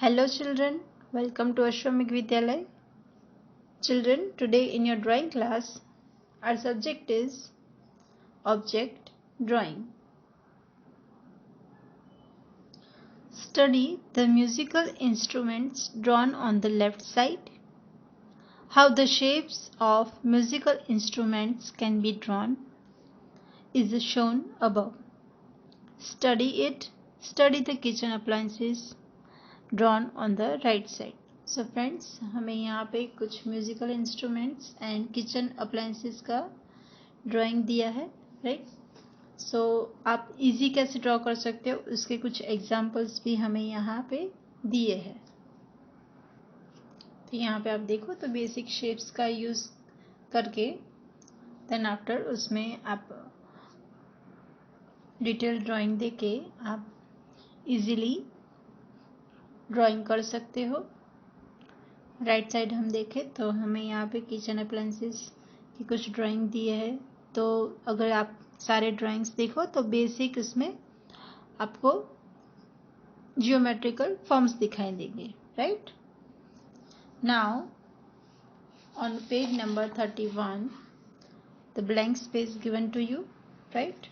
Hello children, welcome to Ashramik Vidyalay. Children, today in your drawing class, our subject is object drawing. Study the musical instruments drawn on the left side. How the shapes of musical instruments can be drawn is shown above. Study it. Study the kitchen appliances drawn on the right side. So friends, हमें यहाँ पे कुछ musical instruments and kitchen appliances का drawing दिया है, right. सो आप easy कैसे draw कर सकते हो उसके कुछ एग्जांपल्स भी हमें यहाँ पे दिए हैं। तो यहाँ पे आप देखो तो बेसिक शेप्स का यूज़ करके देन आफ्टर उसमें आप डिटेल ड्राइंग देके आप इजीली ड्राइंग कर सकते हो। राइट साइड हम देखें तो हमें यहाँ पे किचन अप्लायंसेस की कुछ ड्राइंग दिए है। तो अगर आप सारे ड्राइंग्स देखो तो बेसिक उसमें आपको जियोमेट्रिकल फॉर्म्स दिखाई देंगे, right. Now on page number 31 the blank space given to you, right.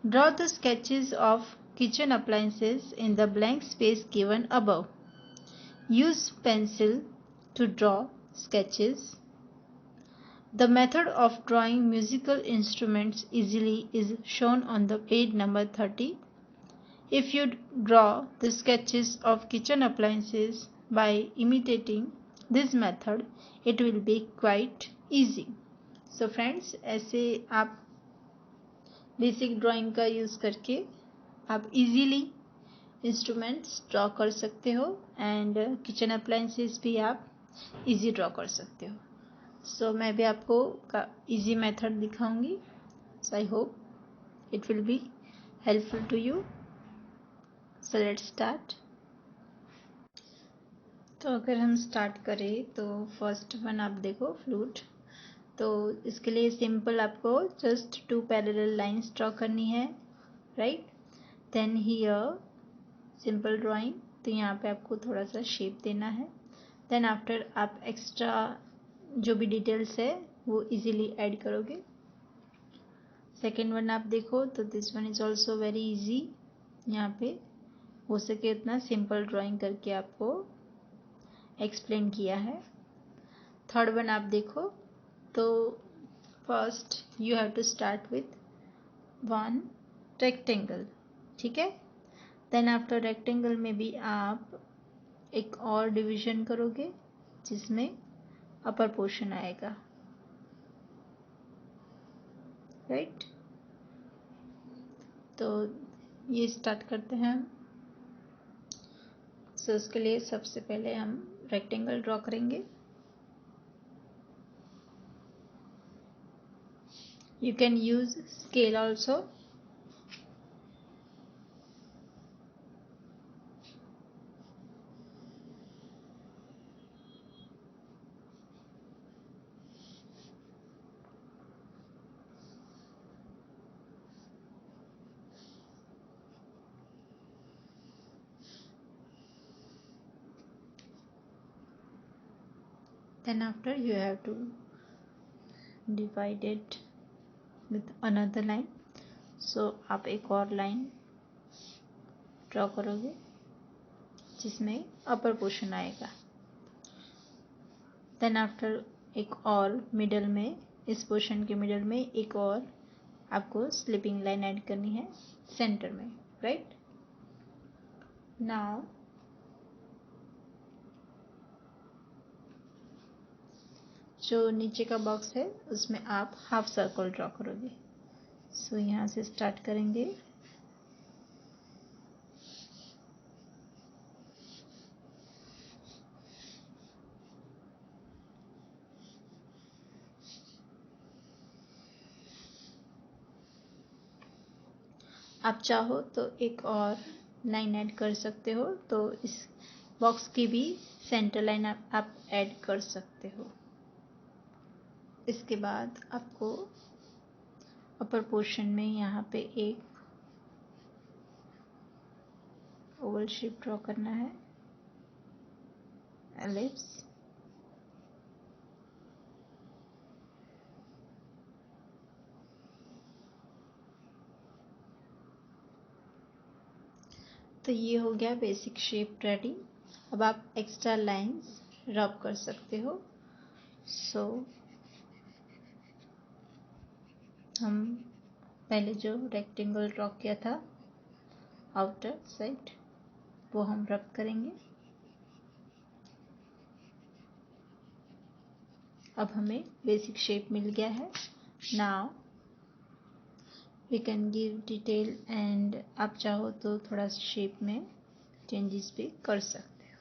Draw the sketches of kitchen appliances in the blank space given above. Use pencil to draw sketches. The method of drawing musical instruments easily is shown on the page number 30. If you draw the sketches of kitchen appliances by imitating this method, it will be quite easy. So friends, ऐसे आप basic drawing का use करके आप easily instruments draw कर सकते हो and kitchen appliances भी आप इजी ड्रॉ कर सकते हो। सो मैं भी आपको का इजी मेथड दिखाऊंगी। So I hope it will be helpful to you. So let's start. तो अगर हम स्टार्ट करें तो फर्स्ट वन आप देखो फ्लूट। तो इसके लिए सिंपल आपको जस्ट 2 पैरेलल लाइंस ड्रॉ करनी है, right. Then here simple drawing, तो यहाँ पे आपको थोड़ा सा शेप देना है। देन आफ्टर आप एक्स्ट्रा जो भी डिटेल्स है वो इजीली ऐड करोगे। सेकेंड वन आप देखो तो this one is also very easy. यहाँ पे हो सके उतना सिंपल ड्राइंग करके आपको एक्सप्लेन किया है। थर्ड वन आप देखो तो first you have to start with one rectangle, ठीक है। देन आफ्टर रेक्टेंगल में भी आप एक और डिवीजन करोगे जिसमें अपर पोर्शन आएगा, राइट। तो ये स्टार्ट करते हैं हम। सो उसके लिए सबसे पहले हम रेक्टेंगल ड्रॉ करेंगे। You can use scale also. Then after you have to divide it with another line. So आप एक और लाइन ड्रॉ करोगे जिसमें अपर पोर्शन आएगा। देन आफ्टर एक और मिडल में, इस पोर्शन के मिडल में एक और आपको स्लिपिंग लाइन ऐड करनी है सेंटर में, राइट। नाउ जो नीचे का बॉक्स है उसमें आप हाफ सर्कल ड्रॉ करोगे। सो यहाँ से स्टार्ट करेंगे। आप चाहो तो एक और लाइन ऐड कर सकते हो, तो इस बॉक्स की भी सेंटर लाइन आप ऐड कर सकते हो। इसके बाद आपको अपर पोर्शन में यहाँ पे एक ओवल शेप ड्रॉ करना है। ellipse, तो ये हो गया बेसिक शेप रेडी। अब आप एक्स्ट्रा लाइंस रब कर सकते हो। सो हम पहले जो रेक्टेंगल ड्रॉ किया था आउटर साइड, वो हम रब करेंगे। अब हमें बेसिक शेप मिल गया है। Now we can give detail and आप चाहो तो थोड़ा शेप में चेंजेस भी कर सकते हो।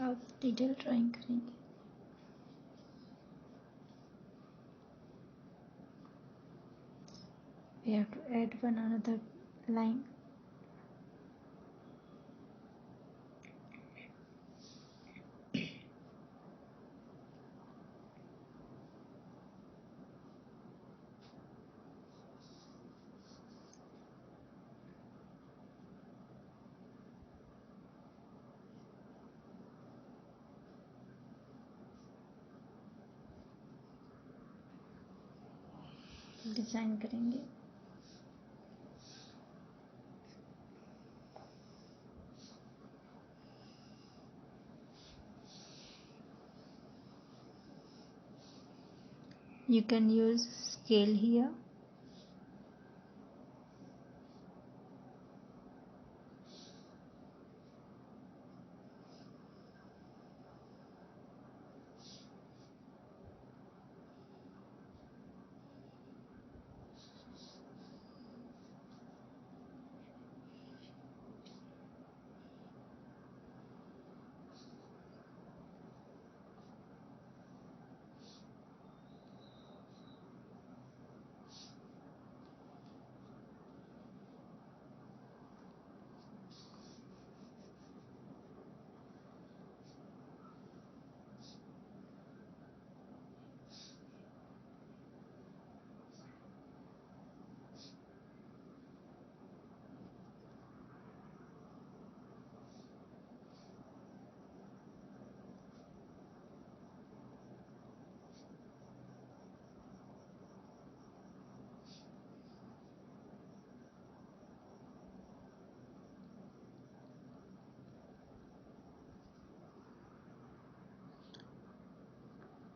आप डिटेल ड्राइंग करेंगे। We have to add one another line. Design करेंगे। You can use scale here.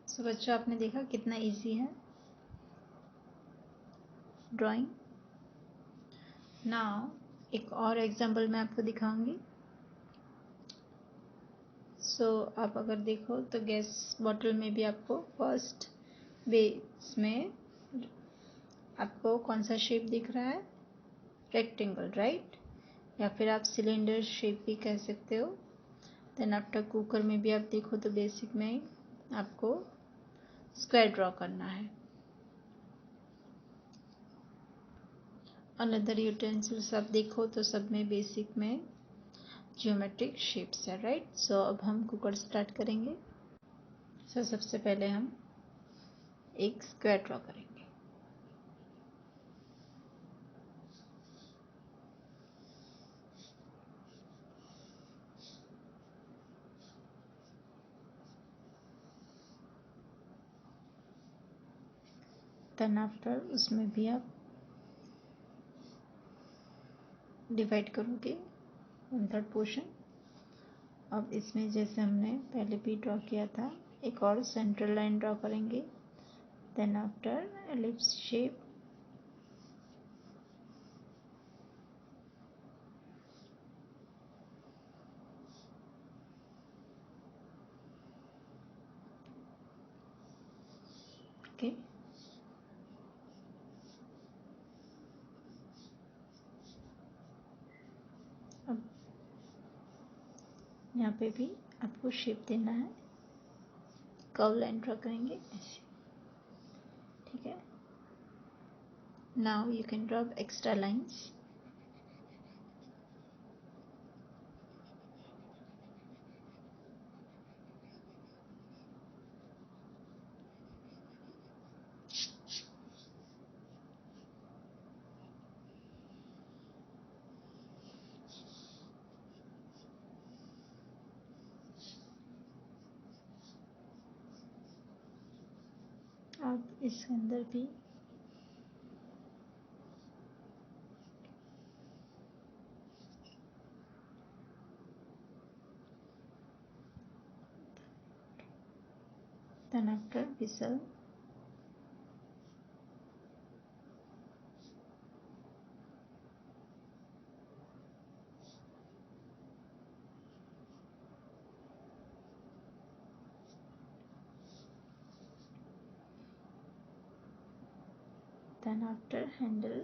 सो बच्चों, आपने देखा कितना इजी है ड्राइंग। नाउ एक और एग्जांपल मैं आपको दिखाऊंगी। सो आप अगर देखो तो गैस बॉटल में भी आपको फर्स्ट बेस में आपको कौन सा शेप दिख रहा है? Rectangle, right? या फिर आप सिलेंडर शेप भी कह सकते हो। देन आफ्टर कुकर में भी आप देखो तो बेसिक में आपको स्क्वायर ड्रॉ करना है। अनदर यूटेंसिल्स आप देखो तो सब में बेसिक में ज्योमेट्रिक शेप्स है, राइट? सो अब हम कुकर स्टार्ट करेंगे। सो सबसे पहले हम एक स्क्वायर ड्रॉ करेंगे। देन आफ्टर उसमें भी आप डिवाइड करोगे 1/3 पोर्शन। अब इसमें जैसे हमने पहले भी ड्रॉ किया था, एक और सेंट्रल लाइन ड्रॉ करेंगे। Then after ellipse shape, okay. अब यहाँ पे भी आपको शेप देना है, कर्व लाइन ड्रॉ करेंगे ऐसे, ठीक है। Now you can draw extra lines. आप इसके अंदर भी then after whistle, then after handle,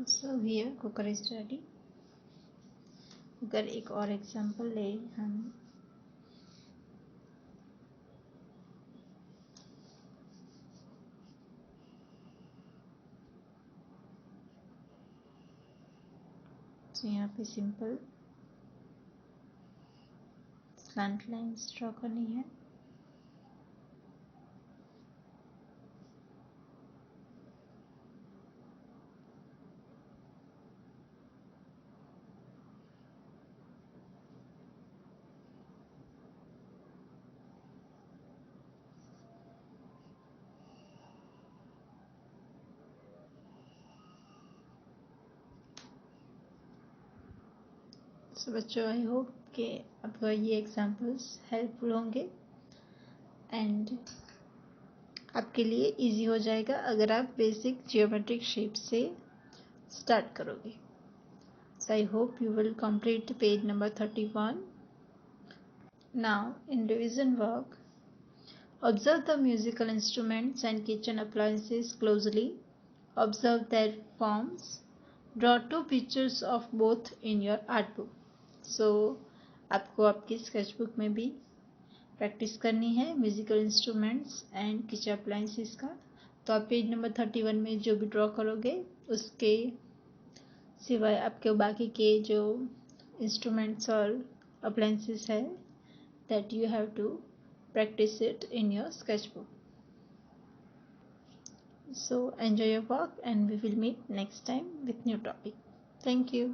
so here cooker is ready. अगर एक और एग्जांपल ले हम, तो यहाँ पे सिंपल स्लैंट लाइन्स ड्रॉ करनी है. सो बच्चों, आई होप कि आपको ये एग्जांपल्स हेल्पफुल होंगे एंड आपके लिए इजी हो जाएगा अगर आप बेसिक जियोमेट्रिक शेप से स्टार्ट करोगे. So I hope you will complete page number 31. Now in revision work, observe the musical instruments and kitchen appliances closely. Observe their forms. Draw 2 pictures of both in your art book. So, आपको आपकी sketchbook में भी practice करनी है musical instruments and kitchen appliances का. तो आप page number 31 में जो भी ड्रॉ करोगे उसके सिवाय आपके बाकी के जो इंस्ट्रूमेंट्स और अप्लायंसेस है that you have to practice it in your sketchbook. So enjoy your work and we will meet next time with new topic. Thank you.